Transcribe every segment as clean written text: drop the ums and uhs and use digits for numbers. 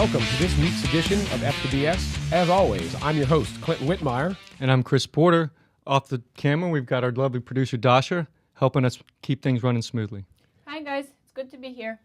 welcome to this week's edition of F2BS. As always, I'm your host, Clinton Whitmire. And I'm Chris Porter. Off the camera, we've got our lovely producer, Dasha, helping us keep things running smoothly. Hi, guys. It's good to be here.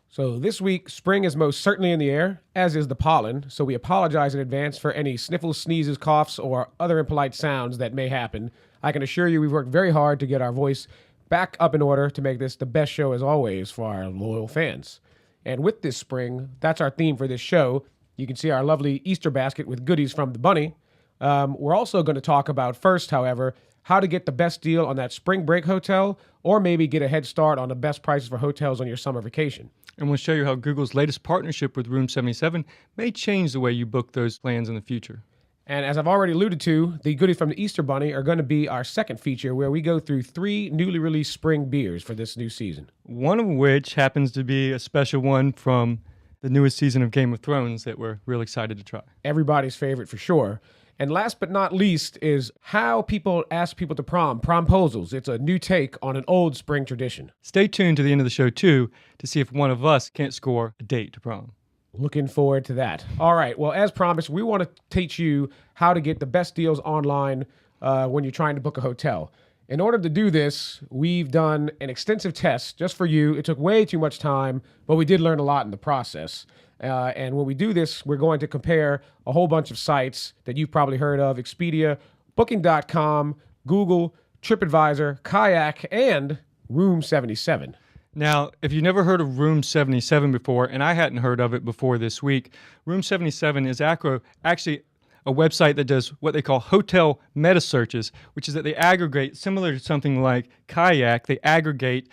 So this week, spring is most certainly in the air, as is the pollen, so we apologize in advance for any sniffles, sneezes, coughs, or other impolite sounds that may happen. I can assure you we've worked very hard to get our voice back up in order to make this the best show as always for our loyal fans. And with this spring, that's our theme for this show. You can see our lovely Easter basket with goodies from the bunny. We're also going to talk about first, however, how to get the best deal on that spring break hotel, or maybe get a head start on the best prices for hotels on your summer vacation. And we'll show you how Google's latest partnership with Room 77 may change the way you book those plans in the future. And as I've already alluded to, the goodies from the Easter Bunny are going to be our second feature, where we go through 3 newly released spring beers for this new season. One of which happens to be a special one from the newest season of Game of Thrones that we're real excited to try. Everybody's favorite for sure. And last but not least is how people ask people to prom, Promposals. It's a new take on an old spring tradition. Stay tuned to the end of the show, too, to see if one of us can't score a date to prom. Looking forward to that. All right. Well, as promised, we want to teach you how to get the best deals online when you're trying to book a hotel. In order to do this, we've done an extensive test just for you. It took way too much time, but we did learn a lot in the process. And when we do this, we're going to compare a whole bunch of sites that you've probably heard of: Expedia, Booking.com, Google, TripAdvisor, Kayak, and Room 77. Now, if you've never heard of Room 77 before, and I hadn't heard of it before this week, Room 77 is actually a website that does what they call hotel meta searches, which is that they aggregate, similar to something like Kayak, they aggregate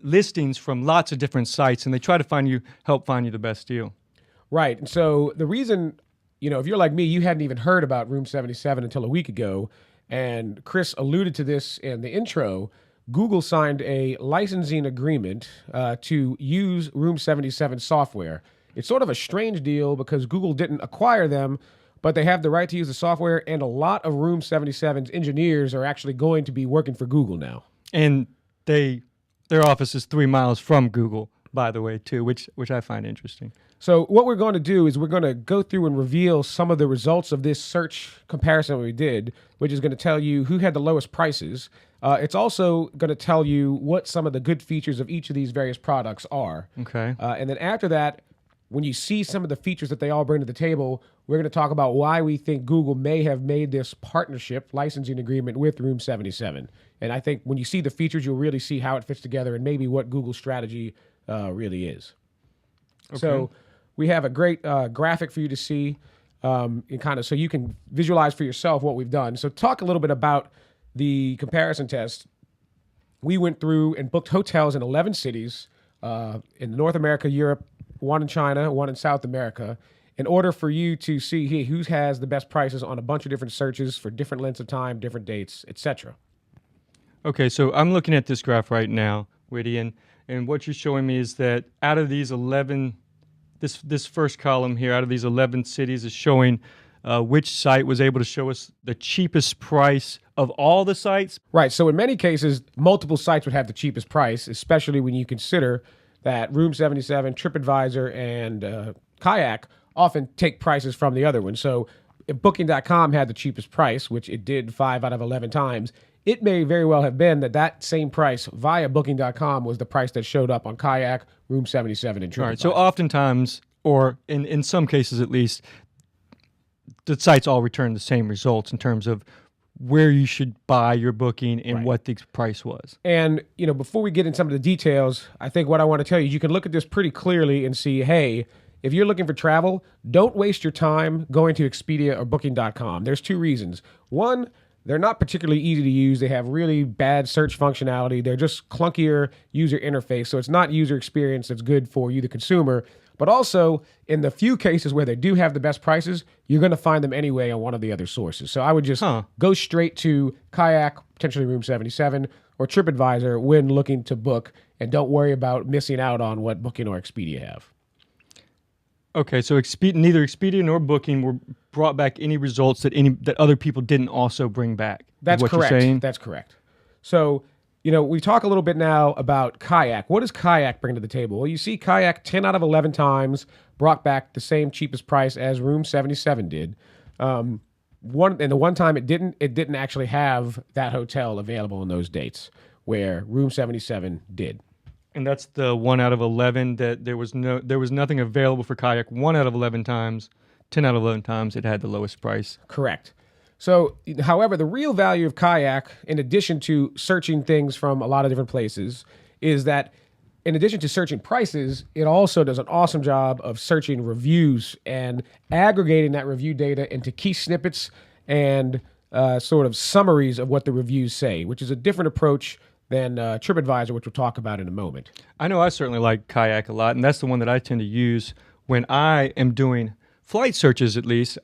listings from lots of different sites, and they try to help find you the best deal. Right. And so the reason, if you're like me, you hadn't even heard about Room 77 until a week ago, and Chris alluded to this in the intro. Google signed a licensing agreement to use Room 77 software. It's sort of a strange deal because Google didn't acquire them, but they have the right to use the software, and a lot of Room 77's engineers are actually going to be working for Google now. And their office is 3 miles from Google, by the way, too, which I find interesting. So what we're going to do is we're going to go through and reveal some of the results of this search comparison we did, which is going to tell you who had the lowest prices. It's also going to tell you what some of the good features of each of these various products are. Okay. And then after that, when you see some of the features that they all bring to the table, we're going to talk about why we think Google may have made this partnership licensing agreement with Room 77. And I think when you see the features, you'll really see how it fits together and maybe what Google's strategy really is. Okay. So we have a great graphic for you to see, and kind of so you can visualize for yourself what we've done. So talk a little bit about the comparison test. We went through and booked hotels in 11 cities in North America, Europe, one in China, one in South America, in order for you to see who has the best prices on a bunch of different searches for different lengths of time, different dates, etc. Okay, so I'm looking at this graph right now, Whitty, and what you're showing me is that out of these 11, this first column here, out of these 11 cities is showing which site was able to show us the cheapest price of all the sites. Right, so in many cases, multiple sites would have the cheapest price, especially when you consider that Room 77, TripAdvisor, and Kayak often take prices from the other one. So if Booking.com had the cheapest price, which it did 5 out of 11 times, it may very well have been that same price via Booking.com was the price that showed up on Kayak, Room 77, and TripAdvisor. All right, so oftentimes, or in some cases at least, the sites all return the same results in terms of where you should buy your booking and right. What the price was. And, before we get into some of the details, I think what I want to tell you, you can look at this pretty clearly and see, hey, if you're looking for travel, don't waste your time going to Expedia or Booking.com. There's 2 reasons. One, they're not particularly easy to use. They have really bad search functionality. They're just clunkier user interface, so it's not user experience that's good for you, the consumer. But also, in the few cases where they do have the best prices, you're going to find them anyway on one of the other sources. So I would just go straight to Kayak, potentially Room 77, or TripAdvisor when looking to book, and don't worry about missing out on what Booking or Expedia have. Okay, so neither Expedia nor Booking were brought back any results that other people didn't also bring back. That's what correct. You're saying? That's correct. So We talk a little bit now about Kayak. What does Kayak bring to the table? Well, you see Kayak 10 out of 11 times brought back the same cheapest price as Room 77 did. The one time it didn't actually have that hotel available in those dates, where Room 77 did. And that's the 1 out of 11 that there was nothing available for Kayak 1 out of 11 times. 10 out of 11 times it had the lowest price. Correct. So, however, the real value of Kayak, in addition to searching things from a lot of different places, is that in addition to searching prices, it also does an awesome job of searching reviews and aggregating that review data into key snippets and sort of summaries of what the reviews say, which is a different approach than TripAdvisor, which we'll talk about in a moment. I know I certainly like Kayak a lot, and that's the one that I tend to use when I am doing flight searches, at least.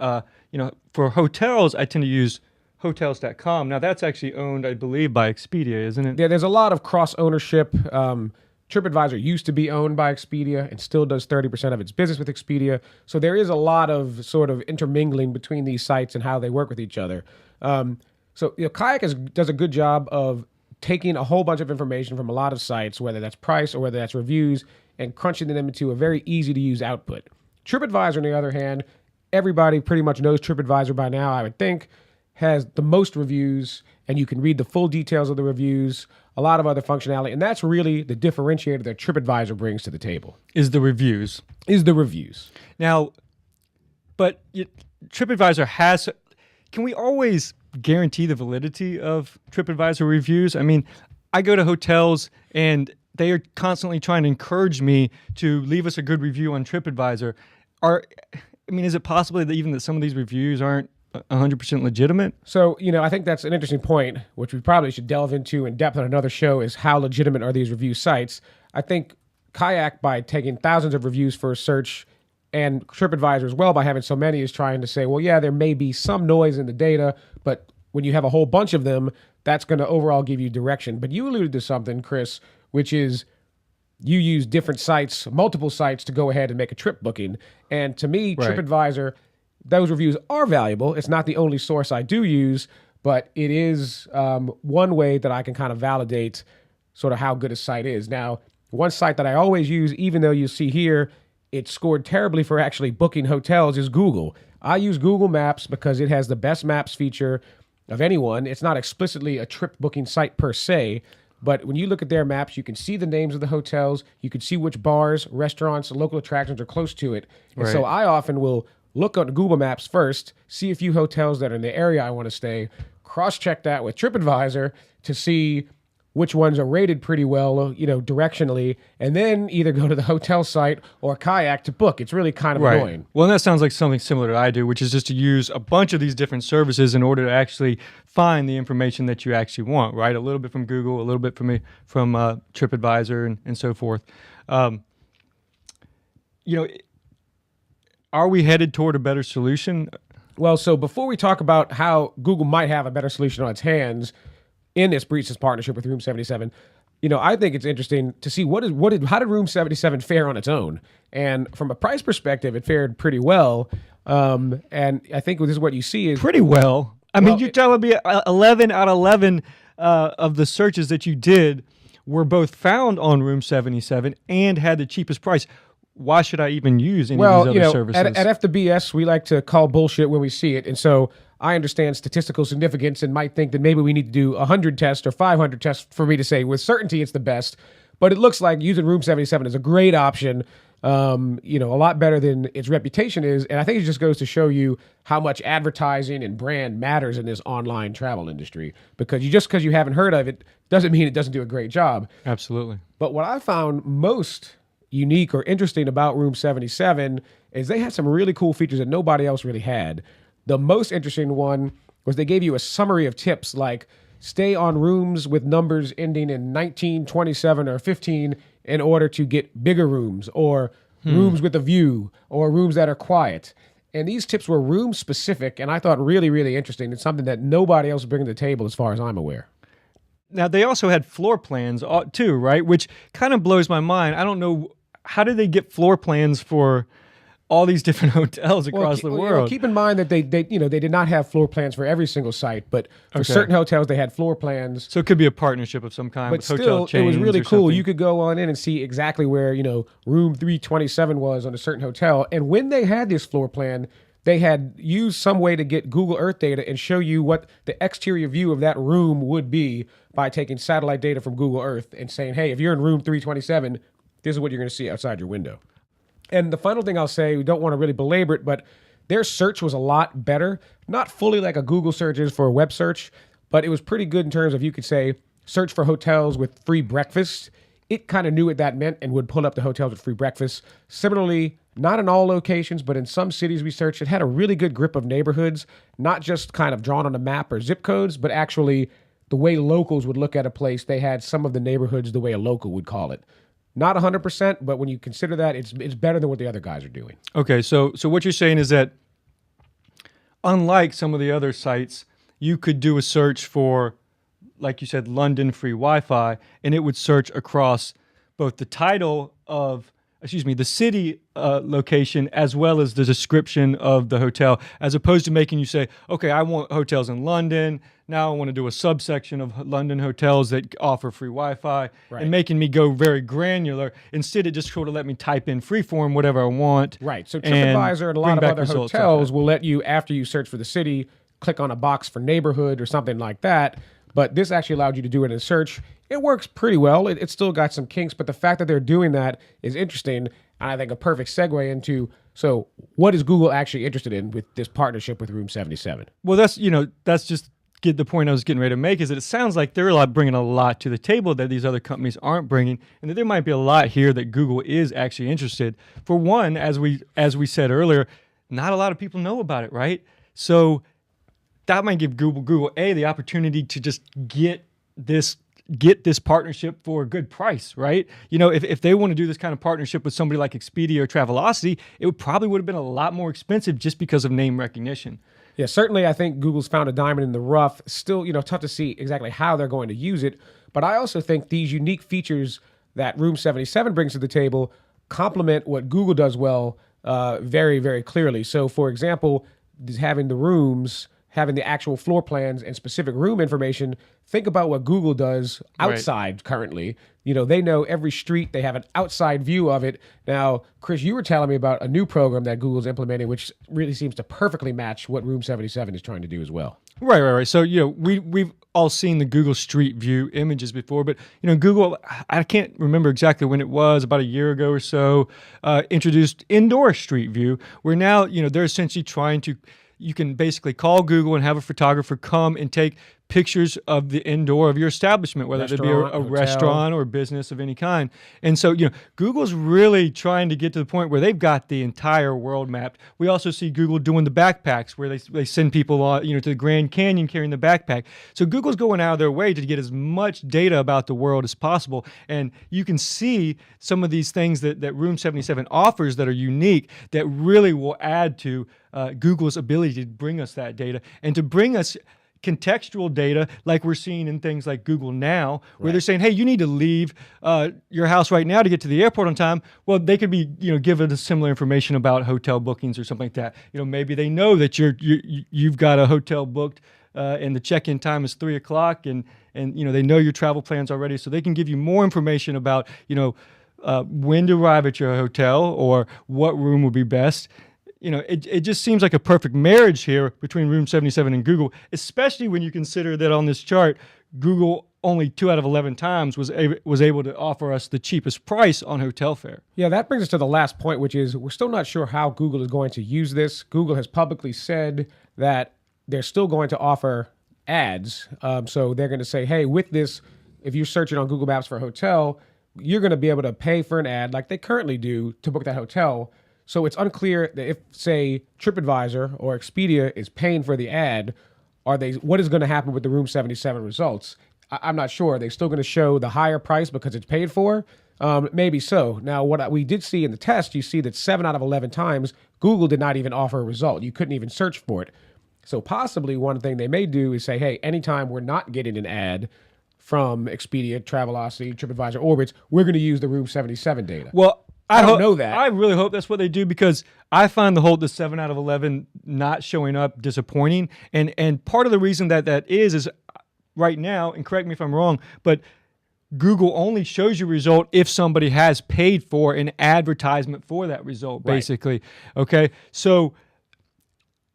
For hotels, I tend to use hotels.com. Now, that's actually owned, I believe, by Expedia, isn't it? Yeah, there's a lot of cross-ownership. TripAdvisor used to be owned by Expedia and still does 30% of its business with Expedia. So there is a lot of sort of intermingling between these sites and how they work with each other. Kayak does a good job of taking a whole bunch of information from a lot of sites, whether that's price or whether that's reviews, and crunching them into a very easy-to-use output. TripAdvisor, on the other hand, everybody pretty much knows TripAdvisor by now, I would think, has the most reviews, and you can read the full details of the reviews, a lot of other functionality, and that's really the differentiator that TripAdvisor brings to the table. Is the reviews. Now, but TripAdvisor has... Can we always guarantee the validity of TripAdvisor reviews? I mean, I go to hotels, and they are constantly trying to encourage me to leave us a good review on TripAdvisor. Is it possible that some of these reviews aren't 100% legitimate? So, I think that's an interesting point, which we probably should delve into in depth on another show, is how legitimate are these review sites. I think Kayak, by taking thousands of reviews for a search, and TripAdvisor as well, by having so many, is trying to say, well, yeah, there may be some noise in the data, but when you have a whole bunch of them, that's going to overall give you direction. But you alluded to something, Chris, which is you use different sites, multiple sites, to go ahead and make a trip booking. And to me, right. TripAdvisor, those reviews are valuable. It's not the only source I do use, but it is one way that I can kind of validate sort of how good a site is. Now, one site that I always use, even though you see here, it scored terribly for actually booking hotels, is Google. I use Google Maps because it has the best maps feature of anyone. It's not explicitly a trip booking site per se, but when you look at their maps, you can see the names of the hotels. You can see which bars, restaurants, local attractions are close to it. And Right. so I often will look on Google Maps first, see a few hotels that are in the area I want to stay, cross-check that with TripAdvisor to see which ones are rated pretty well, directionally, and then either go to the hotel site or Kayak to book. It's really kind of annoying. Well, and that sounds like something similar to I do, which is just to use a bunch of these different services in order to actually find the information that you actually want, right? A little bit from Google, a little bit from TripAdvisor and so forth. Are we headed toward a better solution? Well, so before we talk about how Google might have a better solution on its hands in this partnership with Room 77, I think it's interesting to see how did Room 77 fare on its own? And from a price perspective, it fared pretty well. And I think this is what you see is pretty well. You're telling me 11 out of 11 of the searches that you did were both found on Room 77 and had the cheapest price. Why should I even use any of these other services? At FTBS, we like to call bullshit when we see it. And so I understand statistical significance and might think that maybe we need to do 100 tests or 500 tests for me to say with certainty it's the best. But it looks like using Room 77 is a great option, a lot better than its reputation is. And I think it just goes to show you how much advertising and brand matters in this online travel industry. Because because you haven't heard of it doesn't mean it doesn't do a great job. Absolutely. But what I found most unique or interesting about Room 77 is they had some really cool features that nobody else really had. The most interesting one was they gave you a summary of tips like stay on rooms with numbers ending in 19, 27, or 15 in order to get bigger rooms, or rooms with a view, or rooms that are quiet. And these tips were room specific, and I thought really, really interesting. It's something that nobody else is bringing to the table as far as I'm aware. Now, they also had floor plans too, right? Which kind of blows my mind. I don't know, how did they get floor plans for all these different hotels across the world. Keep in mind that they did not have floor plans for every single site, but for certain hotels they had floor plans. So it could be a partnership of some kind But with hotel still, chains. it was really cool. Something. You could go on in and see exactly where room 327 was on a certain hotel. And when they had this floor plan, they had used some way to get Google Earth data and show you what the exterior view of that room would be by taking satellite data from Google Earth and saying, hey, if you're in room 327, this is what you're going to see outside your window. And the final thing I'll say, we don't want to really belabor it, but their search was a lot better. Not fully like a Google search is for a web search, but it was pretty good in terms of you could say, search for hotels with free breakfast. It kind of knew what that meant and would pull up the hotels with free breakfast. Similarly, not in all locations, but in some cities we searched, it had a really good grip of neighborhoods, not just kind of drawn on a map or zip codes, but actually the way locals would look at a place. They had some of the neighborhoods the way a local would call it. Not 100%, but when you consider that, it's better than what the other guys are doing. Okay, so what you're saying is that unlike some of the other sites, you could do a search for, like you said, London free Wi-Fi, and it would search across both the title of, the city location as well as the description of the hotel, as opposed to making you say, okay, I want hotels in London. Now I want to do a subsection of London hotels that offer free Wi-Fi, and making me go very granular. Instead, it just sort of let me type in freeform whatever I want. Right. So TripAdvisor and a lot of other results hotels will let you, after you search for the city, click on a box for neighborhood or something like that. But this actually allowed you to do it in a search. It works pretty well. It still got some kinks, but the fact that they're doing that is interesting. And I think a perfect segue into, so what is Google actually interested in with this partnership with Room 77? Well, that's just get the point I was getting ready to make, is that it sounds like they're bringing a lot to the table that these other companies aren't bringing, and that there might be a lot here that Google is actually interested. For one, as we said earlier, not a lot of people know about it, right? So that might give Google the opportunity to just get this partnership for a good price, right? If they want to do this kind of partnership with somebody like Expedia or Travelocity, it would have been a lot more expensive just because of name recognition. Yeah, certainly I think Google's found a diamond in the rough. Still, tough to see exactly how they're going to use it. But I also think these unique features that Room 77 brings to the table complement what Google does well very, very clearly. So, for example, having the rooms, having the actual floor plans and specific room information, think about what Google does outside currently. They know every street. They have an outside view of it. Now, Chris, you were telling me about a new program that Google's implementing, which really seems to perfectly match what Room 77 is trying to do as well. Right. So, we've all seen the Google Street View images before, but, Google, I can't remember exactly when it was, about a year ago or so, introduced Indoor Street View, where now, they're essentially trying to, you can basically call Google and have a photographer come and take pictures of the indoor of your establishment, whether it be a restaurant or a business of any kind. And so, Google's really trying to get to the point where they've got the entire world mapped. We also see Google doing the backpacks, where they send people on, to the Grand Canyon carrying the backpack. So Google's going out of their way to get as much data about the world as possible. And you can see some of these things that Room 77 offers that are unique, that really will add to Google's ability to bring us that data and to bring us contextual data like we're seeing in things like Google Now, where they're saying, hey, you need to leave your house right now to get to the airport on time. Well, they could be, given us similar information about hotel bookings or something like that. Maybe they know that you've got a hotel booked and the check-in time is 3 o'clock and they know your travel plans already. So they can give you more information about, when to arrive at your hotel or what room would be best. It just seems like a perfect marriage here between Room 77 and Google, especially when you consider that on this chart, Google only 2 out of 11 times was able to offer us the cheapest price on hotel fare. Yeah, that brings us to the last point, which is we're still not sure how Google is going to use this. Google has publicly said that they're still going to offer ads. So they're going to say, hey, with this, if you're searching on Google Maps for a hotel, you're going to be able to pay for an ad like they currently do to book that hotel. So it's unclear that if, say, TripAdvisor or Expedia is paying for the ad, what is going to happen with the Room 77 results? I'm not sure. Are they still going to show the higher price because it's paid for? Maybe so. Now, what we did see in the test, you see that 7 out of 11 times, Google did not even offer a result. You couldn't even search for it. So possibly one thing they may do is say, hey, anytime we're not getting an ad from Expedia, Travelocity, TripAdvisor, Orbitz, we're going to use the Room 77 data. Well, I don't know that. I really hope that's what they do, because I find the 7 out of 11 not showing up disappointing. And part of the reason that is right now, and correct me if I'm wrong, but Google only shows you a result if somebody has paid for an advertisement for that result, basically. Right. Okay, so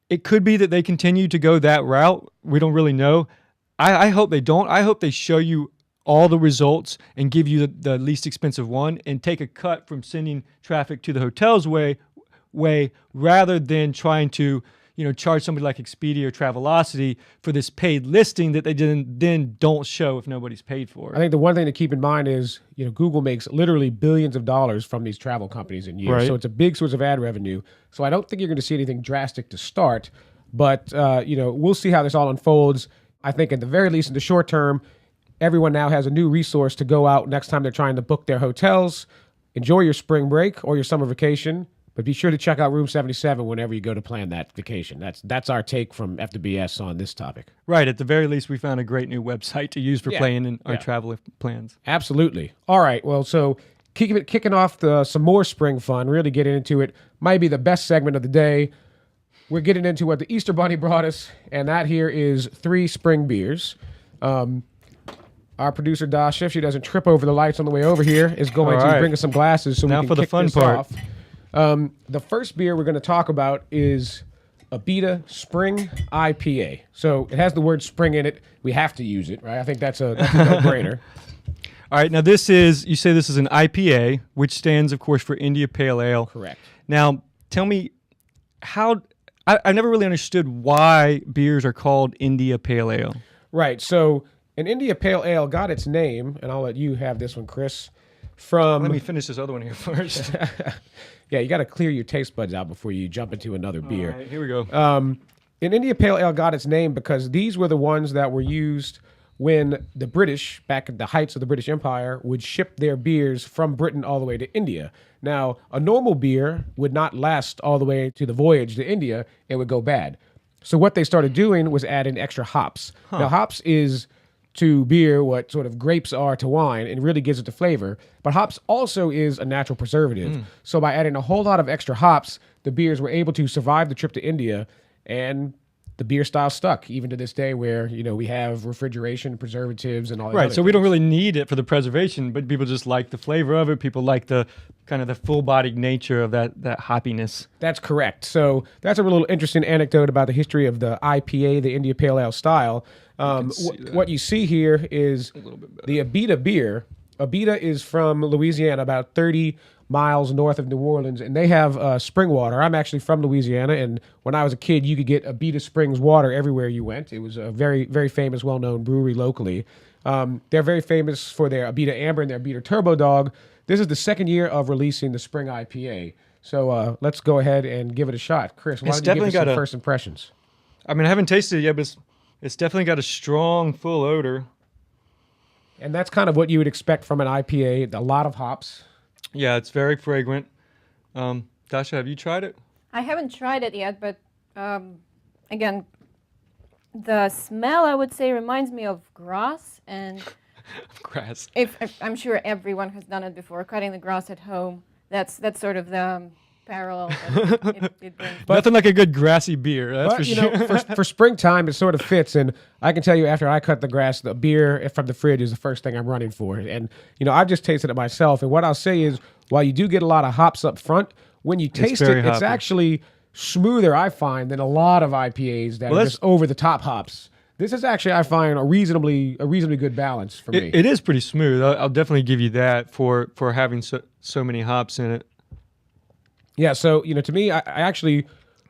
it could be that they continue to go that route. We don't really know. I hope they don't. I hope they show you all the results and give you the least expensive one and take a cut from sending traffic to the hotel's way rather than trying to charge somebody like Expedia or Travelocity for this paid listing that they then don't show if nobody's paid for it. I think the one thing to keep in mind is Google makes literally billions of dollars from these travel companies in years. Right. So it's a big source of ad revenue. So I don't think you're going to see anything drastic to start, but we'll see how this all unfolds. I think at the very least in the short term, everyone now has a new resource to go out next time they're trying to book their hotels. Enjoy your spring break or your summer vacation, but be sure to check out Room 77 whenever you go to plan that vacation. That's our take from FWBS on this topic. Right. At the very least, we found a great new website to use for planning our travel plans. Absolutely. All right. Well, so kicking off some more spring fun, really getting into it, might be the best segment of the day. We're getting into what the Easter Bunny brought us, and that here is 3 spring beers. Our producer, Dasha, if she doesn't trip over the lights on the way over here, is going to bring us some glasses so now we can for the kick fun this part. off. The first beer we're going to talk about is Abita Spring IPA. So it has the word spring in it. We have to use it, right? I think that's a no-brainer. All right. Now, you say this is an IPA, which stands, of course, for India Pale Ale. Correct. Now, tell me I never really understood why beers are called India Pale Ale. Right. So an India Pale Ale got its name, and I'll let you have this one, Chris, from... Let me finish this other one here first. Yeah, you got to clear your taste buds out before you jump into another beer. All right, here we go. An India Pale Ale got its name because these were the ones that were used when the British, back at the heights of the British Empire, would ship their beers from Britain all the way to India. Now, a normal beer would not last all the way to the voyage to India. It would go bad. So what they started doing was adding extra hops. Now, hops is to beer what sort of grapes are to wine and really gives it the flavor. But hops also is a natural preservative. So by adding a whole lot of extra hops, the beers were able to survive the trip to India, and the beer style stuck even to this day, where we have refrigeration, preservatives, and all that. Right. So we don't really need it for the preservation, but people just like the flavor of it. People like the kind of the full-bodied nature of that hoppiness. That's correct. So that's a little interesting anecdote about the history of the IPA, the India Pale Ale style. What you see here is the Abita beer. Abita is from Louisiana, about 30 miles north of New Orleans, and they have spring water. I'm actually from Louisiana, and when I was a kid, you could get Abita Springs water everywhere you went. It was a very, very famous, well-known brewery locally. They're very famous for their Abita Amber and their Abita Turbo Dog. This is the second year of releasing the spring IPA. So let's go ahead and give it a shot. Chris, why don't you give us some first impressions? I mean, I haven't tasted it yet, but it's definitely got a strong, full odor. And that's kind of what you would expect from an IPA, a lot of hops. Yeah, it's very fragrant. Dasha, have you tried it? I haven't tried it yet, but again, the smell, I would say, reminds me of grass. And grass. If I'm sure everyone has done it before, cutting the grass at home. That's sort of the parallel that it brings. But nothing like a good grassy beer, that's for sure. For springtime, it sort of fits. And I can tell you, after I cut the grass, the beer from the fridge is the first thing I'm running for. And, I've just tasted it myself. And what I'll say is, while you do get a lot of hops up front, when you taste it, it's actually smoother, I find, than a lot of IPAs that are just over-the-top hops. This is actually, I find, a reasonably good balance for me. It is pretty smooth. I'll definitely give you that for having so many hops in it. Yeah, so, to me, I actually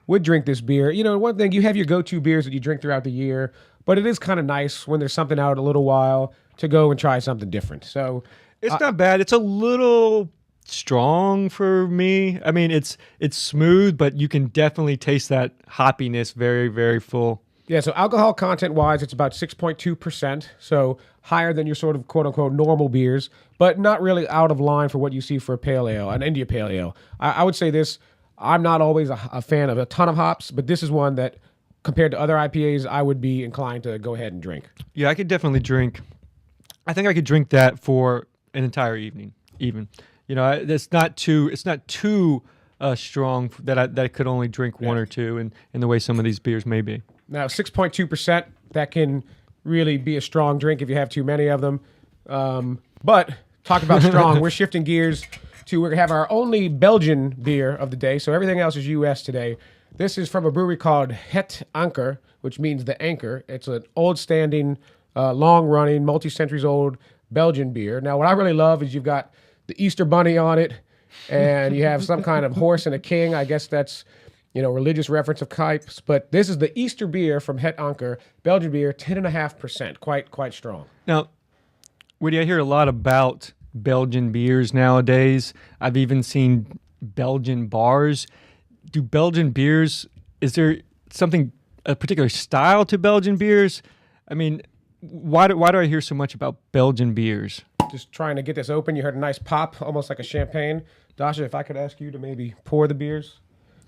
would drink this beer. One thing, you have your go-to beers that you drink throughout the year, but it is kind of nice when there's something out a little while to go and try something different. So it's not bad. It's a little strong for me. I mean, it's smooth, but you can definitely taste that hoppiness very, very full. Yeah, so alcohol content-wise, it's about 6.2%, so higher than your sort of quote-unquote normal beers, but not really out of line for what you see for a pale ale, an India Pale Ale. I would say this, I'm not always a fan of a ton of hops, but this is one that, compared to other IPAs, I would be inclined to go ahead and drink. Yeah, I could definitely drink. I think I could drink that for an entire evening, even. You know, it's not too strong that I could only drink one or two, in the way some of these beers may be. Now, 6.2%, that can really be a strong drink if you have too many of them. But talk about strong, we're shifting gears to, we're going to have our only Belgian beer of the day. So everything else is U.S. today. This is from a brewery called Het Anker, which means the anchor. It's an old-standing, long-running, multi-centuries-old Belgian beer. Now, what I really love is you've got the Easter Bunny on it, and you have some kind of horse and a king. I guess that's, religious reference of types. But this is the Easter beer from Het Anker, Belgian beer, 10.5%, quite strong. Now, Whitty, I hear a lot about Belgian beers nowadays. I've even seen Belgian bars. Do Belgian beers, is there a particular style to Belgian beers? I mean, why do I hear so much about Belgian beers? Just trying to get this open. You heard a nice pop, almost like a champagne. Dasha, if I could ask you to maybe pour the beers,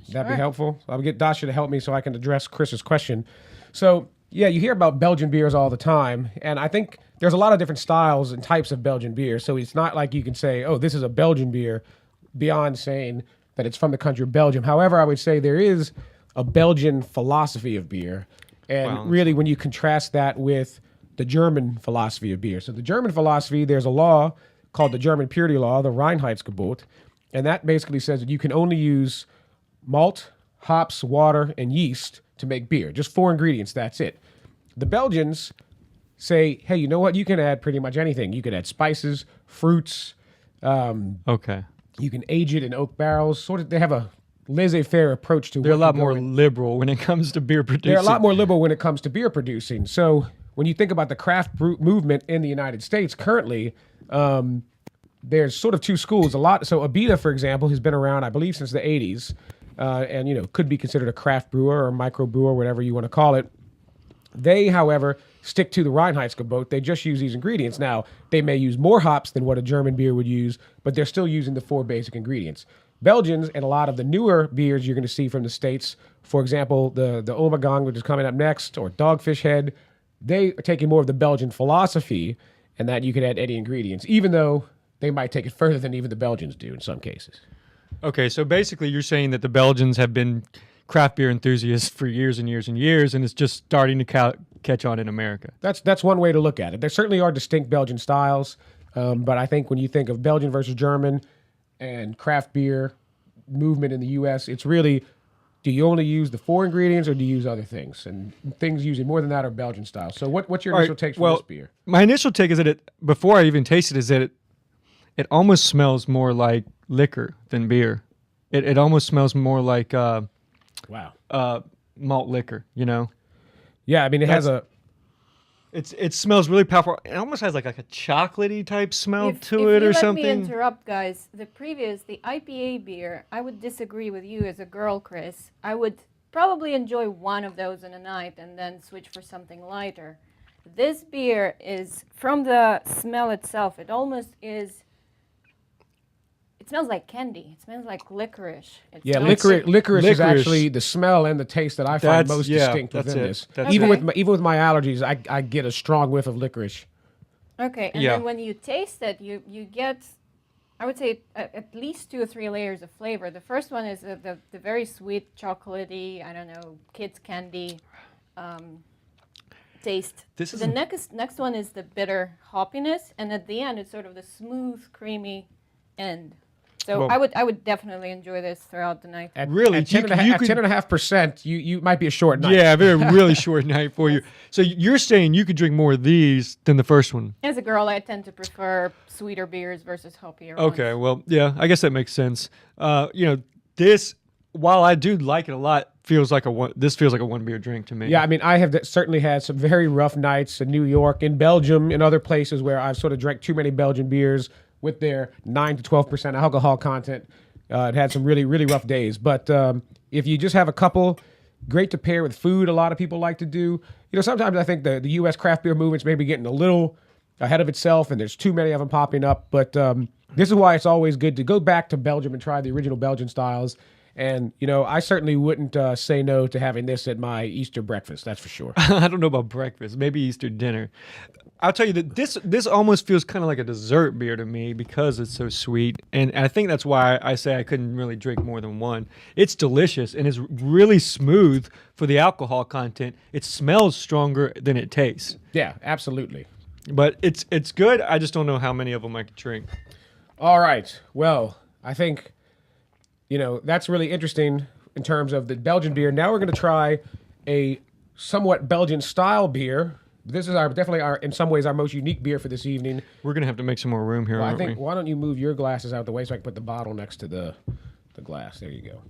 that'd be helpful. I'll get Dasha to help me so I can address Chris's question. So, yeah, you hear about Belgian beers all the time, and I think there's a lot of different styles and types of Belgian beer. So it's not like you can say, oh, this is a Belgian beer, beyond saying that it's from the country of Belgium. However, I would say there is a Belgian philosophy of beer. And really, when you contrast that with the German philosophy of beer. So the German philosophy, there's a law called the German purity law, the Reinheitsgebot. And that basically says that you can only use malt, hops, water, and yeast to make beer. Just 4 ingredients, that's it. The Belgians say, hey, you know what? You can add pretty much anything. You can add spices, fruits. Okay. You can age it in oak barrels. Sort of, they have a laissez-faire approach to. They're a lot more liberal when it comes to beer producing. They're a lot more liberal when it comes to beer producing. So when you think about the craft brew movement in the United States currently, there's sort of 2 schools. So Abita, for example, has been around, I believe, since the 80s, and could be considered a craft brewer or micro brewer, whatever you want to call it. They, however, stick to the Reinheitsgebot. They just use these ingredients. Now, they may use more hops than what a German beer would use, but they're still using the 4 basic ingredients. Belgians and a lot of the newer beers you're going to see from the States, for example, the Omegang, which is coming up next, or Dogfish Head, they are taking more of the Belgian philosophy, and that you can add any ingredients, even though they might take it further than even the Belgians do in some cases. Okay, so basically you're saying that the Belgians have been craft beer enthusiasts for years and years and years, and it's just starting to catch on in America. That's one way to look at it. There certainly are distinct Belgian styles, but I think when you think of Belgian versus German and craft beer movement in the U.S., it's really, do you only use the 4 ingredients or do you use other things? And things using more than that are Belgian style. So what's your initial take for this beer? My initial take is that before I even taste it, is that it almost smells more like liquor than beer. It almost smells more like malt liquor, Yeah, I mean, it smells really powerful. It almost has like a chocolatey type smell to it or something. Let me interrupt, guys. The IPA beer, I would disagree with you as a girl, Chris. I would probably enjoy one of those in a night and then switch for something lighter. This beer is, from the smell itself, it almost is. It smells like candy. It smells like licorice. Licorice is actually the smell and the taste that I find most distinct within this. Even with my allergies, I get a strong whiff of licorice. Okay, and then when you taste it, you get, I would say, at least 2 or 3 layers of flavor. The first one is the very sweet, chocolatey, I don't know, kids' candy taste. The next one is the bitter hoppiness, and at the end, it's sort of the smooth, creamy end. So I would definitely enjoy this throughout the night. At 10.5%, you might be a short night. Yeah, a really short night for you. So you're saying you could drink more of these than the first one? As a girl, I tend to prefer sweeter beers versus hoppier Okay, ones. well, yeah, I guess that makes sense. This, while I do like it a lot, this feels like a 1 beer drink to me. Yeah, I mean, I have certainly had some very rough nights in New York, in Belgium, in other places where I've sort of drank too many Belgian beers with their 9 to 12% alcohol content. It had some really, really rough days. But if you just have a couple, great to pair with food, a lot of people like to do. Sometimes I think the U.S. craft beer movement's maybe getting a little ahead of itself, and there's too many of them popping up. But this is why it's always good to go back to Belgium and try the original Belgian styles. And, I certainly wouldn't say no to having this at my Easter breakfast, that's for sure. I don't know about breakfast, maybe Easter dinner. I'll tell you that this almost feels kind of like a dessert beer to me because it's so sweet, and I think that's why I say I couldn't really drink more than one. It's delicious and it's really smooth for the alcohol content. It smells stronger than it tastes, Yeah, absolutely. but it's good. I just don't know how many of them I could drink. All right. Well, I think, that's really interesting in terms of the Belgian beer. Now we're going to try a somewhat Belgian style beer. This is definitely in some ways, our most unique beer for this evening. We're gonna have to make some more room here, Well, I aren't think, we? why don't you move your glasses out the way so I can put the bottle next to the glass. There you go.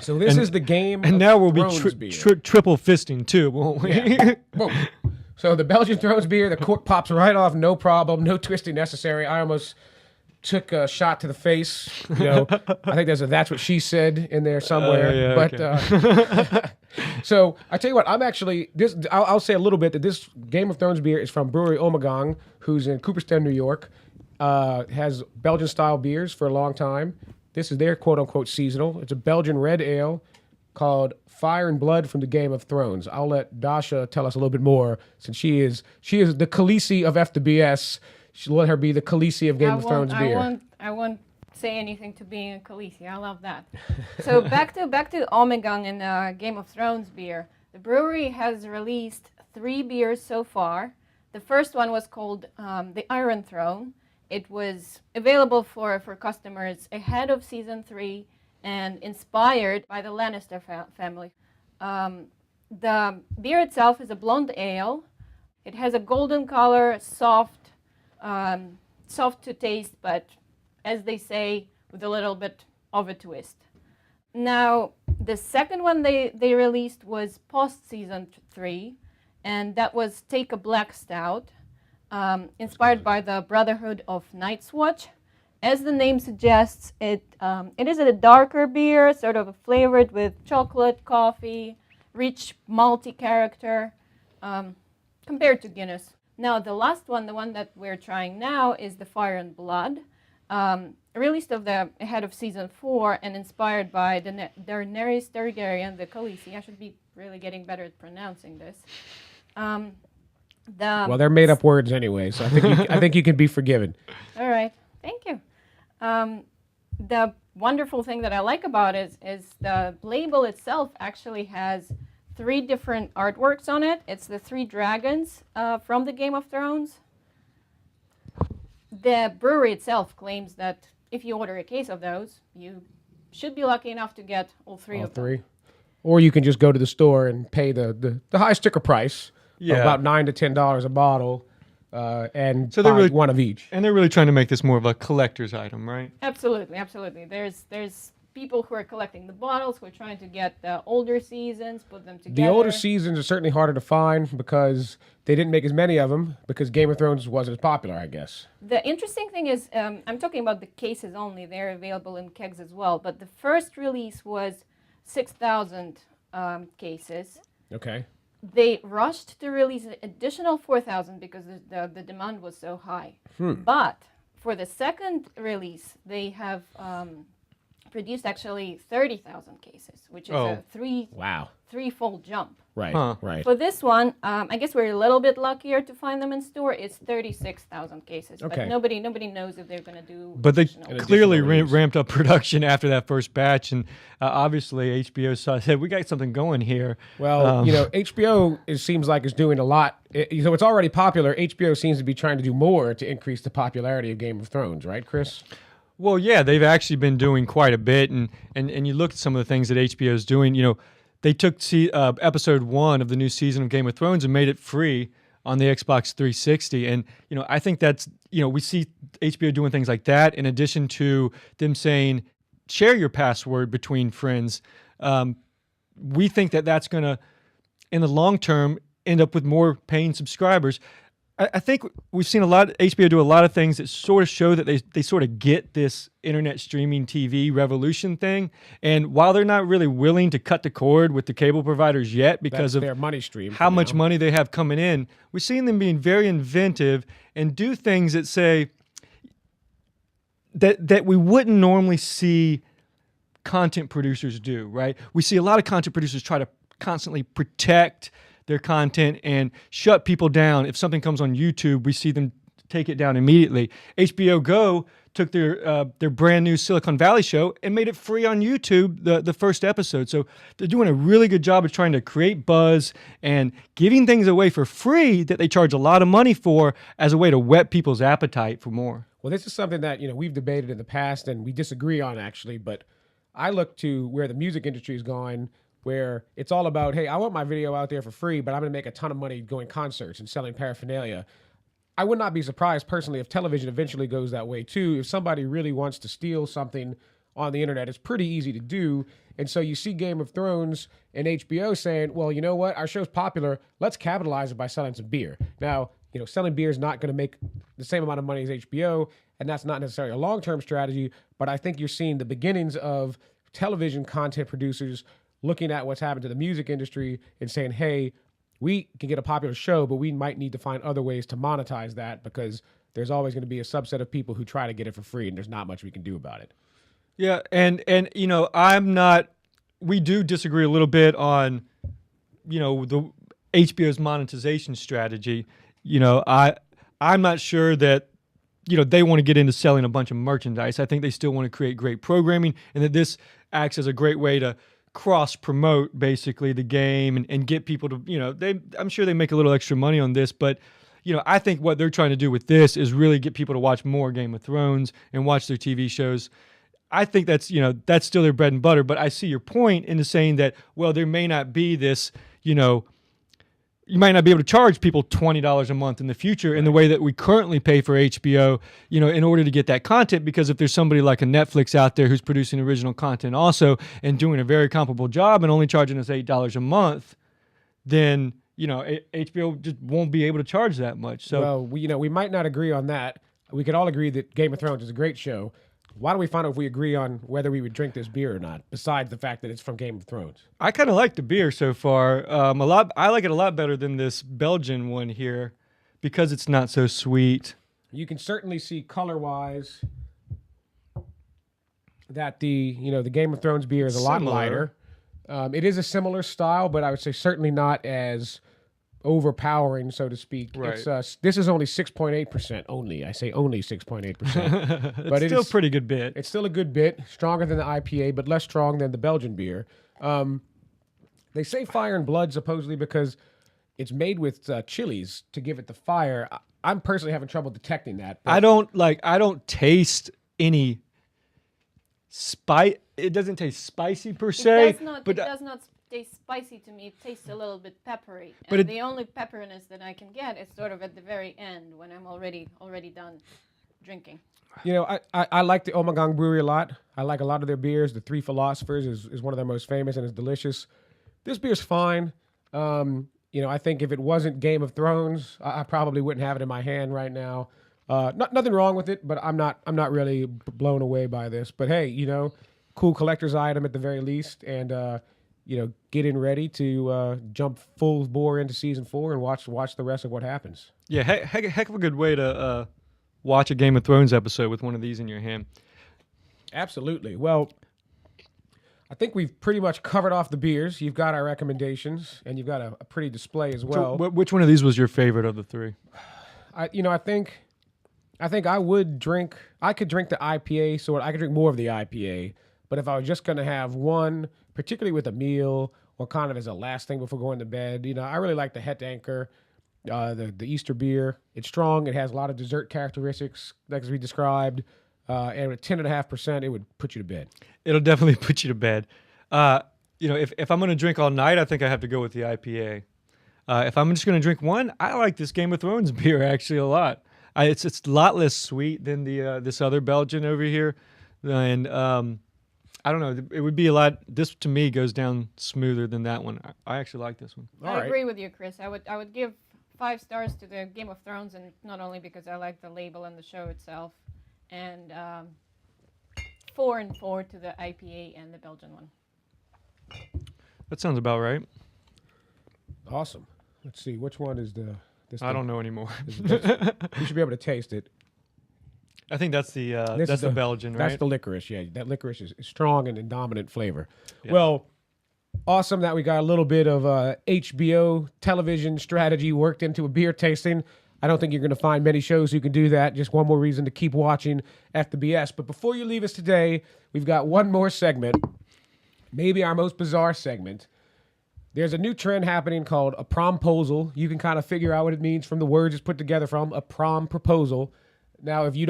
So this is the Game And of now we'll Thrones be beer. triple fisting too, won't we? Yeah. Boom. So the Belgian Thrones beer, the cork pops right off, no problem, no twisting necessary. I almost took a shot to the face. I think there's a "that's what she said" in there somewhere. Yeah, but okay. so I tell you what, I'm actually this. I'll say a little bit that this Game of Thrones beer is from Brewery Omegang, who's in Cooperstown, New York. Has Belgian style beers for a long time. This is their quote unquote seasonal. It's a Belgian red ale called Fire and Blood from the Game of Thrones. I'll let Dasha tell us a little bit more since she is the Khaleesi of FTBS. She'll let her be the Khaleesi of Game of Thrones beer. I won't say anything to being a Khaleesi. I love that. So back to Omegang and Game of Thrones beer. The brewery has released 3 beers so far. The first one was called the Iron Throne. It was available for customers ahead of season 3 and inspired by the Lannister family. The beer itself is a blonde ale. It has a golden color, soft to taste, but as they say, with a little bit of a twist. Now, the second one they released was post season 3, and that was Take a Black Stout, inspired by the Brotherhood of Night's Watch. As the name suggests, it is a darker beer, sort of flavored with chocolate, coffee, rich malty character, compared to Guinness. Now, the last one, the one that we're trying now, is the Fire and Blood, released ahead of season 4 and inspired by the Daenerys Targaryen, the Khaleesi. I should be really getting better at pronouncing this. Well, they're made up words anyway, so I think you can be forgiven. All right, thank you. The wonderful thing that I like about it is the label itself actually has 3 different artworks on it. It's the 3 dragons from the Game of Thrones. The brewery itself claims that if you order a case of those, you should be lucky enough to get all 3 of them. Or you can just go to the store and pay the high sticker price of about $9 to $10 a bottle, and So they're buy really- one of each. And they're really trying to make this more of a collector's item, right? Absolutely. There's people who are collecting the bottles, who are trying to get the older seasons, put them together. The older seasons are certainly harder to find because they didn't make as many of them because Game of Thrones wasn't as popular, I guess. The interesting thing is, I'm talking about the cases only. They're available in kegs as well. But the first release was 6,000 cases. Okay. They rushed to release an additional 4,000 because the demand was so high. But for the second release, they have produced actually 30,000 cases, which is a threefold jump. Right. Huh. Right. For this one, I guess we're a little bit luckier to find them in store. It's 36,000 cases, Okay. but nobody knows if they're going to do. But they additional. clearly additional release. ramped up production after that first batch, and obviously HBO said, we got something going here. Well, HBO seems like it's doing a lot. So it's already popular. HBO seems to be trying to do more to increase the popularity of Game of Thrones, right, Chris? Well, yeah, they've actually been doing quite a bit, and you look at some of the things that HBO is doing. They took episode 1 of the new season of Game of Thrones and made it free on the Xbox 360, and I think that's we see HBO doing things like that in addition to them saying share your password between friends. We think that that's going to, in the long term, end up with more paying subscribers. I think we've seen HBO do a lot of things that sort of show that they sort of get this internet streaming TV revolution thing. And while they're not really willing to cut the cord with the cable providers yet because That's their money stream. how for much now. money they have coming in, we're seeing them being very inventive and do things that say that we wouldn't normally see content producers do, right? We see a lot of content producers try to constantly protect their content and shut people down. If something comes on YouTube, we see them take it down immediately. HBO Go took their brand new Silicon Valley show and made it free on YouTube, the first episode. So they're doing a really good job of trying to create buzz and giving things away for free that they charge a lot of money for as a way to whet people's appetite for more. Well, this is something that, we've debated in the past and we disagree on actually, but I look to where the music industry is going, where it's all about, hey, I want my video out there for free, but I'm going to make a ton of money going concerts and selling paraphernalia. I would not be surprised personally if television eventually goes that way too. If somebody really wants to steal something on the internet, it's pretty easy to do. And so you see Game of Thrones and HBO saying, well, you know what? Our show's popular. Let's capitalize it by selling some beer. Now, selling beer is not going to make the same amount of money as HBO, and that's not necessarily a long-term strategy, but I think you're seeing the beginnings of television content producers looking at what's happened to the music industry and saying, hey, we can get a popular show, but we might need to find other ways to monetize that because there's always going to be a subset of people who try to get it for free, and there's not much we can do about it. Yeah, and we do disagree a little bit on, the HBO's monetization strategy. I'm not sure that, they want to get into selling a bunch of merchandise. I think they still want to create great programming, and that this acts as a great way to cross-promote basically the game and get people to, I'm sure they make a little extra money on this, but I think what they're trying to do with this is really get people to watch more Game of Thrones and watch their TV shows. I think that's still their bread and butter, but I see your point into saying that, well, there may not be this, you might not be able to charge people $20 a month in the future in the way that we currently pay for HBO, in order to get that content, because if there's somebody like a Netflix out there who's producing original content also and doing a very comparable job and only charging us $8 a month, then, HBO just won't be able to charge that much. So, well, we might not agree on that. We could all agree that Game of Thrones is a great show. Why don't we find out if we agree on whether we would drink this beer or not, besides the fact that it's from Game of Thrones? I kind of like the beer so far. I like it a lot better than this Belgian one here because it's not so sweet. You can certainly see color-wise that the Game of Thrones beer is a lot lighter. It is a similar style, but I would say certainly not as overpowering, so to speak. Right. This is only 6.8% only. I say only 6.8%. But it's still a pretty good bit. It's still a good bit, stronger than the IPA, but less strong than the Belgian beer. They say fire and blood supposedly because it's made with chilies to give it the fire. I'm personally having trouble detecting that. I don't taste any spice. It doesn't taste spicy per se. It does not taste spicy to me. It tastes a little bit peppery. And the only pepperiness that I can get is sort of at the very end when I'm already done drinking. I like the Omegang Brewery a lot. I like a lot of their beers. The Three Philosophers is one of their most famous and is delicious. This beer's fine. I think if it wasn't Game of Thrones, I probably wouldn't have it in my hand right now. Nothing wrong with it, but I'm not really blown away by this. But hey, cool collector's item at the very least, and getting ready to jump full bore into season 4 and watch the rest of what happens. Yeah, heck of a good way to watch a Game of Thrones episode with one of these in your hand. Absolutely. Well, I think we've pretty much covered off the beers. You've got our recommendations, and you've got a pretty display as well. So, which one of these was your favorite of the three? I think I would drink. I could drink the IPA, so I could drink more of the IPA. But if I was just going to have one, particularly with a meal or kind of as a last thing before going to bed, I really like the Het Anchor, the Easter beer. It's strong. It has a lot of dessert characteristics, like as we described. And at 10.5%, it would put you to bed. It'll definitely put you to bed. If I'm going to drink all night, I think I have to go with the IPA. If I'm just going to drink one, I like this Game of Thrones beer actually a lot. It's a lot less sweet than the this other Belgian over here, and I don't know. It would be a lot. This to me goes down smoother than that one. I actually like this one. I agree with you, Chris. I would give 5 stars to the Game of Thrones, and not only because I like the label and the show itself, and 4 and 4 to the IPA and the Belgian one. That sounds about right. Awesome. Let's see. Which one is the? I don't know anymore. You should be able to taste it. I think that's the Belgian, right? That's the licorice. Yeah, that licorice is strong and in dominant flavor. Yeah. Well, awesome that we got a little bit of HBO television strategy worked into a beer tasting. I don't think you're going to find many shows who can do that. Just one more reason to keep watching FTBS. But before you leave us today, we've got one more segment, maybe our most bizarre segment. There's a new trend happening called a promposal. You can kind of figure out what it means from the words it's put together from a prom proposal. Now, if you're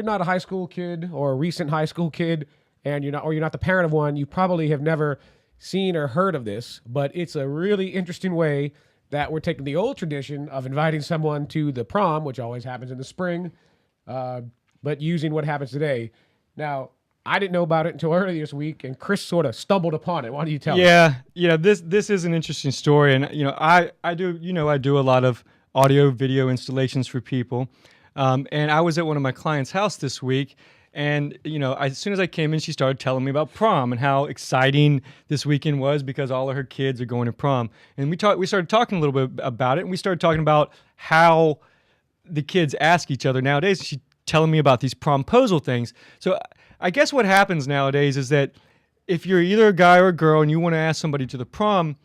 not a high school kid or a recent high school kid, and you're not the parent of one, you probably have never seen or heard of this. But it's a really interesting way that we're taking the old tradition of inviting someone to the prom, which always happens in the spring, but using what happens today. Now, I didn't know about it until earlier this week, and Chris sort of stumbled upon it. Why don't you tell me? Yeah. This is an interesting story, and I do a lot of audio video installations for people, and I was at one of my clients' house this week. And, as soon as I came in, she started telling me about prom and how exciting this weekend was because all of her kids are going to prom. And we started talking a little bit about it, and we started talking about how the kids ask each other nowadays. She's telling me about these promposal things. So I guess what happens nowadays is that if you're either a guy or a girl and you want to ask somebody to the prom,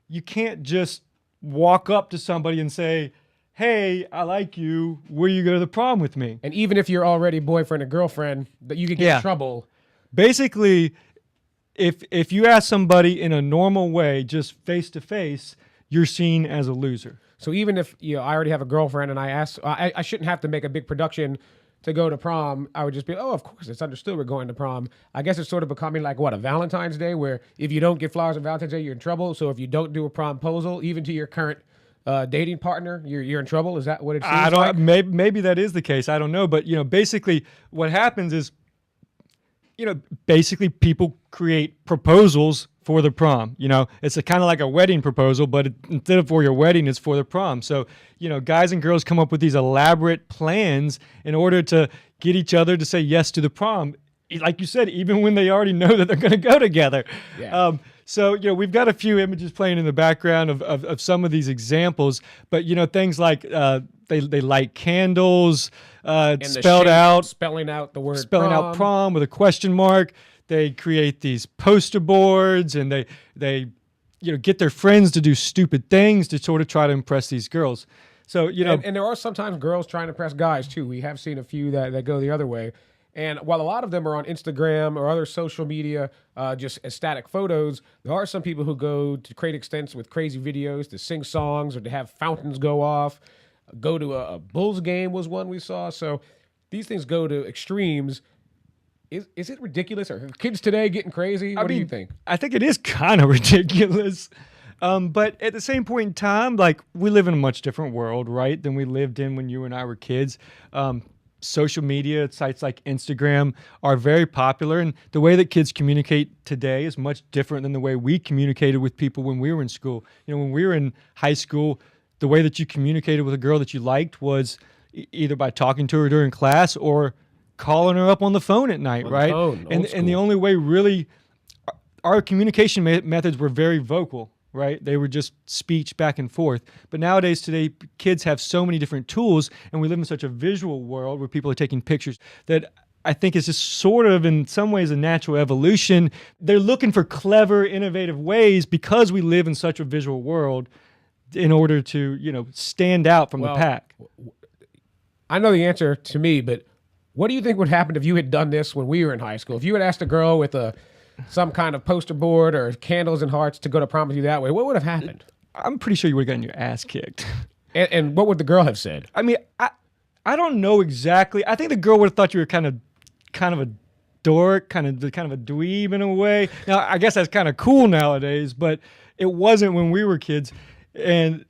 you can't just walk up to somebody and say, hey, I like you, will you go to the prom with me? And even if you're already boyfriend or girlfriend, that you could get in trouble. Basically, if you ask somebody in a normal way, just face to face, you're seen as a loser. So even if I already have a girlfriend and I shouldn't have to make a big production to go to prom, I would just be, oh, of course, it's understood we're going to prom. I guess it's sort of becoming like, a Valentine's Day, where if you don't get flowers on Valentine's Day, you're in trouble. So if you don't do a promposal, even to your current dating partner, you're in trouble. Is that what it seems like? Maybe that is the case. I don't know. But, basically what happens is, basically people create proposals for the prom. It's kind of like a wedding proposal, but instead of for your wedding, it's for the prom. So, guys and girls come up with these elaborate plans in order to get each other to say yes to the prom. Like you said, even when they already know that they're going to go together. Yeah. So, we've got a few images playing in the background of some of these examples, but, things like they light candles, spelling out the word spelling out prom with a question mark. They create these poster boards, and they get their friends to do stupid things to sort of try to impress these girls. So, and there are sometimes girls trying to impress guys too. We have seen a few that go the other way. And while a lot of them are on Instagram or other social media, just as static photos, there are some people who go to great extents with crazy videos to sing songs or to have fountains go off. Go to a Bulls game was one we saw. So these things go to extremes. Is it ridiculous? Are kids today getting crazy? What do you think? I think it is kind of ridiculous. But at the same point in time, like, we live in a much different world, right, than we lived in when you and I were kids. Social media sites like Instagram are very popular, and the way that kids communicate today is much different than the way we communicated with people when we were in school. When we were in high school, the way that you communicated with a girl that you liked was either by talking to her during class or calling her up on the phone at night, right? And the only way really our communication methods were very vocal. Right? They were just speech back and forth. But today, kids have so many different tools, and we live in such a visual world where people are taking pictures that I think is just sort of, in some ways, a natural evolution. They're looking for clever, innovative ways because we live in such a visual world in order to, stand out from the pack. I know the answer to me, but what do you think would happen if you had done this when we were in high school? If you had asked a girl with some kind of poster board or candles and hearts to go to prom with you that way, what would have happened? I'm pretty sure you would have gotten your ass kicked. And what would the girl have said? I mean, I don't know exactly. I think the girl would have thought you were kind of a dork, kind of a dweeb in a way. Now, I guess that's kind of cool nowadays, but it wasn't when we were kids. And,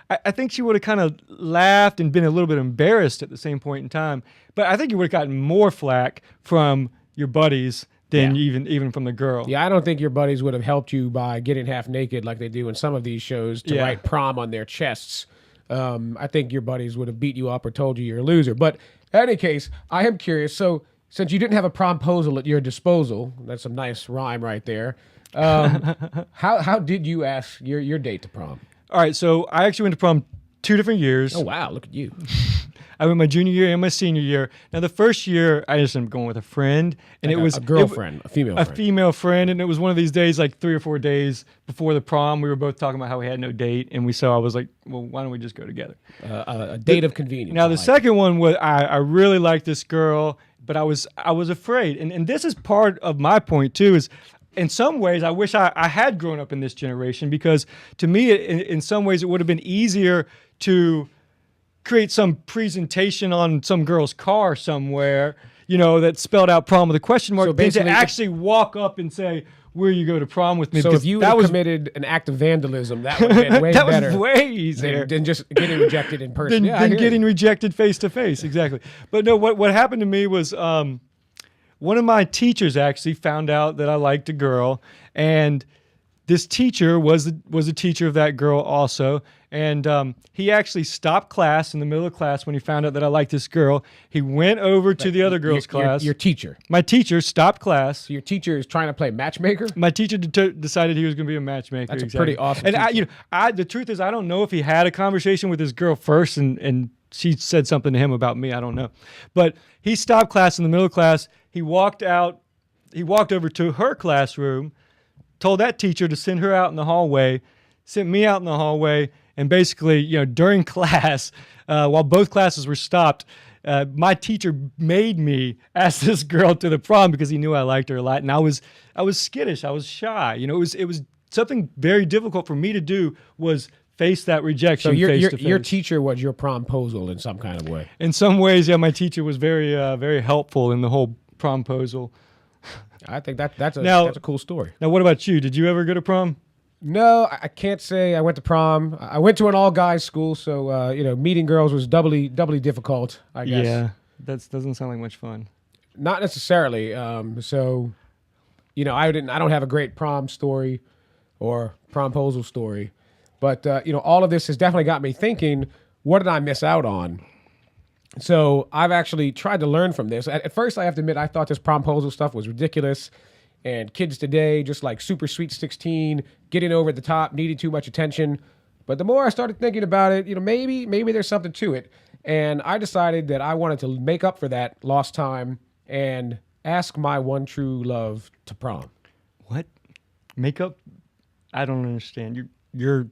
I think she would have kind of laughed and been a little bit embarrassed at the same point in time. But I think you would have gotten more flack from your buddies than even from the girl. Yeah, I don't think your buddies would have helped you by getting half naked like they do in some of these shows to write prom on their chests. I think your buddies would have beat you up or told you you're a loser. But in any case, I am curious. So since you didn't have a promposal at your disposal, that's a nice rhyme right there. How did you ask your date to prom? All right, so I actually went to prom 2 different years. Oh, wow, look at you. I went my junior year and my senior year. Now the first year I just ended up going with a friend, and Like it was a girlfriend, a female a friend. female friend, and it was one of these days, like 3 or 4 days before the prom. We were both talking about how we had no date, and I was like, well, why don't we just go together? A date of convenience. Now I the like it. second one was I really liked this girl, but I was afraid, and this is part of my point too. Is in some ways I wish I had grown up in this generation, because to me in some ways it would have been easier to create some presentation on some girl's car somewhere, that spelled out prom with a question mark, So than to basically- actually walk up and say, will you go to prom with me? So Because if you that had was committed an act of vandalism, that would have been way that better was way easier than just getting rejected in person. than, Yeah, I than hear getting you. rejected face to face. Exactly. But no, what happened to me was one of my teachers actually found out that I liked a girl, and this teacher was a teacher of that girl also. And he actually stopped class in the middle of class when he found out that I liked this girl. He went over to the other girl's class. Your teacher. My teacher stopped class. So your teacher is trying to play matchmaker? My teacher decided he was going to be a matchmaker. That's a exactly. pretty awesome And teacher. the truth is, I don't know if he had a conversation with his girl first, and she said something to him about me. I don't know, but he stopped class in the middle of class. He walked out. He walked over to her classroom, told that teacher to send her out in the hallway, sent me out in the hallway, and basically, during class, while both classes were stopped, my teacher made me ask this girl to the prom because he knew I liked her a lot, and I was skittish, I was shy. It was something very difficult for me to do, was face that rejection So face to face. your teacher was your promposal in some kind of way. In some ways, yeah, my teacher was very very helpful in the whole promposal. I think that's Now- a cool story. Now, what about you? Did you ever go to prom? No, I can't say I went to prom. I went to an all guys school, so meeting girls was doubly difficult, I guess. Yeah, that doesn't sound like much fun. Not necessarily. So, I don't have a great prom story or promposal story, but all of this has definitely got me thinking, what did I miss out on? So I've actually tried to learn from this. At first, I have to admit, I thought this promposal stuff was ridiculous. And kids today, just like super sweet 16, getting over the top, needing too much attention. But the more I started thinking about it, maybe there's something to it. And I decided that I wanted to make up for that lost time and ask my one true love to prom. What? Makeup? I don't understand. You're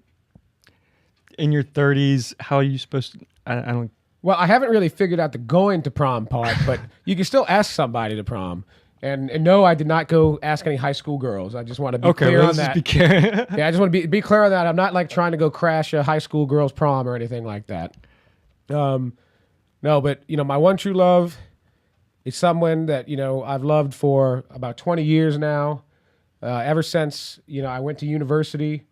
in your 30s. How are you supposed to? I don't. Well, I haven't really figured out the going to prom part, but you can still ask somebody to prom. And no, I did not go ask any high school girls. I just want to be clear well, on let's that. just be clear. Yeah, I just want to be clear on that. I'm not like trying to go crash a high school girls' prom or anything like that. No, but my one true love is someone that I've loved for about 20 years now. Ever since I went to university.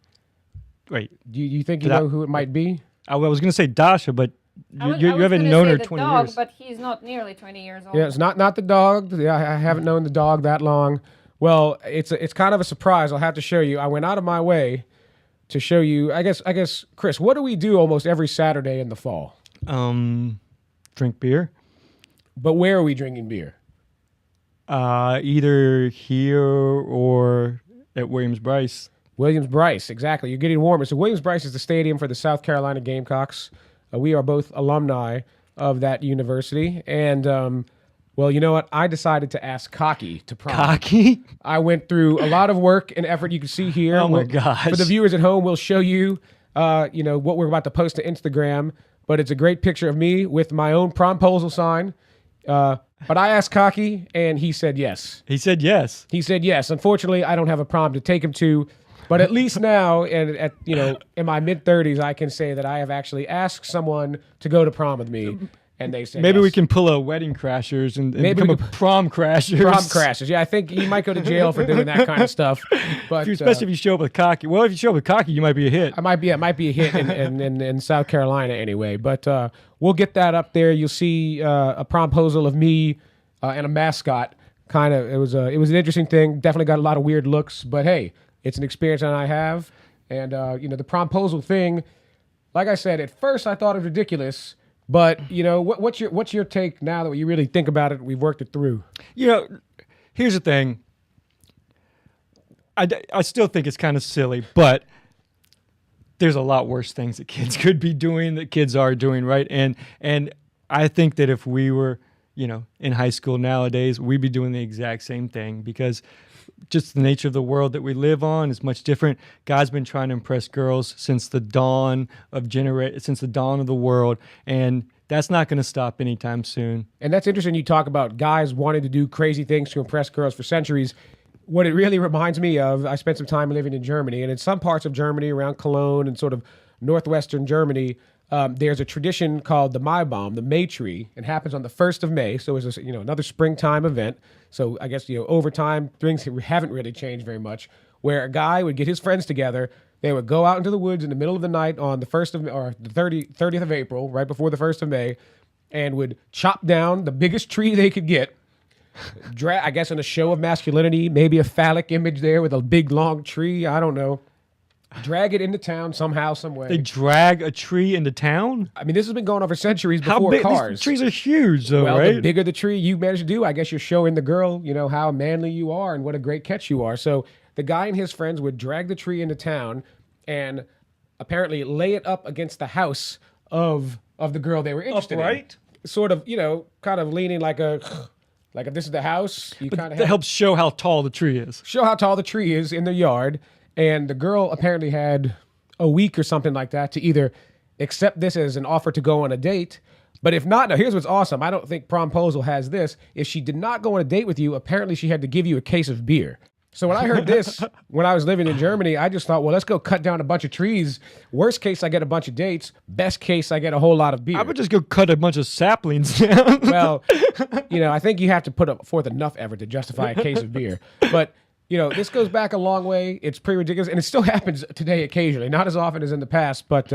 Wait, Do you think you Did I- know who it might be? I was going to say Dasha, but I was you haven't gonna known say her the 20 dog, years. but he's not nearly 20 years old. Yeah, it's not the dog. Yeah, I haven't known the dog that long. Well, it's kind of a surprise. I'll have to show you. I went out of my way to show you. I guess, Chris, what do we do almost every Saturday in the fall? Drink beer. But where are we drinking beer? Either here or at Williams-Brice. Williams-Brice, exactly. You're getting warmer. So Williams-Brice is the stadium for the South Carolina Gamecocks. We are both alumni of that university. And, well, you know what? I decided to ask Cocky to prom. Cocky? I went through a lot of work and effort. You can see here. Oh, my We'll- gosh. For the viewers at home, we'll show you, what we're about to post to Instagram. But it's a great picture of me with my own promposal sign. But I asked Cocky, and he said yes. He said yes. He said yes. Unfortunately, I don't have a prom to take him to. But at least now, and at in my mid-30s, I can say that I have actually asked someone to go to prom with me, and they said Maybe yes. we can pull a Wedding Crashers and Maybe become we a Prom Crashers. prom crashes. Yeah, I think he might go to jail for doing that kind of stuff. But Especially if you show up with Cocky. Well, if you show up with Cocky, you might be a hit. it might be a hit in South Carolina anyway. But we'll get that up there. You'll see a promposal of me and a mascot. Kind of, it was an interesting thing. Definitely got a lot of weird looks, but hey, it's an experience that I have. And the promposal thing, like I said, at first I thought it was ridiculous. But what's your take now that you really think about it? We've worked it through. Here's the thing. I still think it's kind of silly, but there's a lot worse things that kids could be doing, that kids are doing, right? And I think that if we were, in high school nowadays, we'd be doing the exact same thing, because just the nature of the world that we live on is much different. Guys been trying to impress girls since the dawn of the world, and that's not going to stop anytime soon. And that's interesting. You talk about guys wanting to do crazy things to impress girls for centuries. What it really reminds me of, I spent some time living in Germany, and in some parts of Germany around Cologne and sort of northwestern Germany, there's a tradition called the Maibaum, the May tree. It happens on the 1st of May, so it's another springtime event. So I guess over time things haven't really changed very much. Where a guy would get his friends together, they would go out into the woods in the middle of the night on the 30th of April, right before the 1st of May, and would chop down the biggest tree they could get. I guess in a show of masculinity, maybe a phallic image there with a big long tree. I don't know. Drag it into town somehow, some way. They drag a tree into town? I mean, this has been going on for centuries before cars. These trees are huge, though, well, right? The bigger the tree you manage to do, I guess you're showing the girl, how manly you are and what a great catch you are. So the guy and his friends would drag the tree into town and apparently lay it up against the house of the girl they were interested in. Sort of, kind of leaning like if this is the house. That helps show how tall the tree is. Show how tall the tree is in the yard. And the girl apparently had a week or something like that to either accept this as an offer to go on a date. But if not, now here's what's awesome. I don't think Promposal has this. If she did not go on a date with you, apparently she had to give you a case of beer. So when I heard this, when I was living in Germany, I just thought, well, let's go cut down a bunch of trees. Worst case, I get a bunch of dates. Best case, I get a whole lot of beer. I would just go cut a bunch of saplings down. Well, I think you have to put forth enough effort to justify a case of beer. But this goes back a long way. It's pretty ridiculous, and it still happens today occasionally. Not as often as in the past, but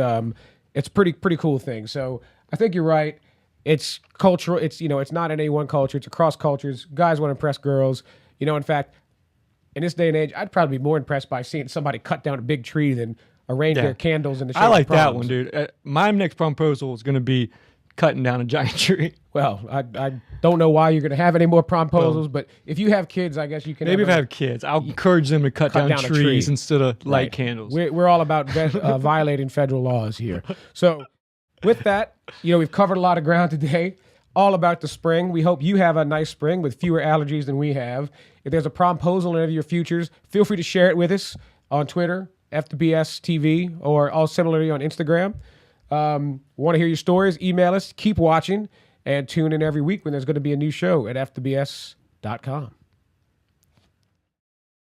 it's pretty cool thing. So I think you're right. It's cultural. It's it's not in any one culture. It's across cultures. Guys want to impress girls. In fact, in this day and age, I'd probably be more impressed by seeing somebody cut down a big tree than arrange their candles in the shape I like of that proms. one, dude. My next proposal is going to be cutting down a giant tree. Well, I don't know why you're going to have any more promposals, but if you have kids, I guess you can. Maybe if I have kids, I'll encourage them to cut down trees instead of light candles. We're all about violating federal laws here. So with that, we've covered a lot of ground today, all about the spring. We hope you have a nice spring with fewer allergies than we have. If there's a promposal in any of your futures, feel free to share it with us on Twitter, FTBS TV, or all similarly on Instagram. Want to hear your stories? Email us. Keep watching and tune in every week when there's going to be a new show at ftbs.com.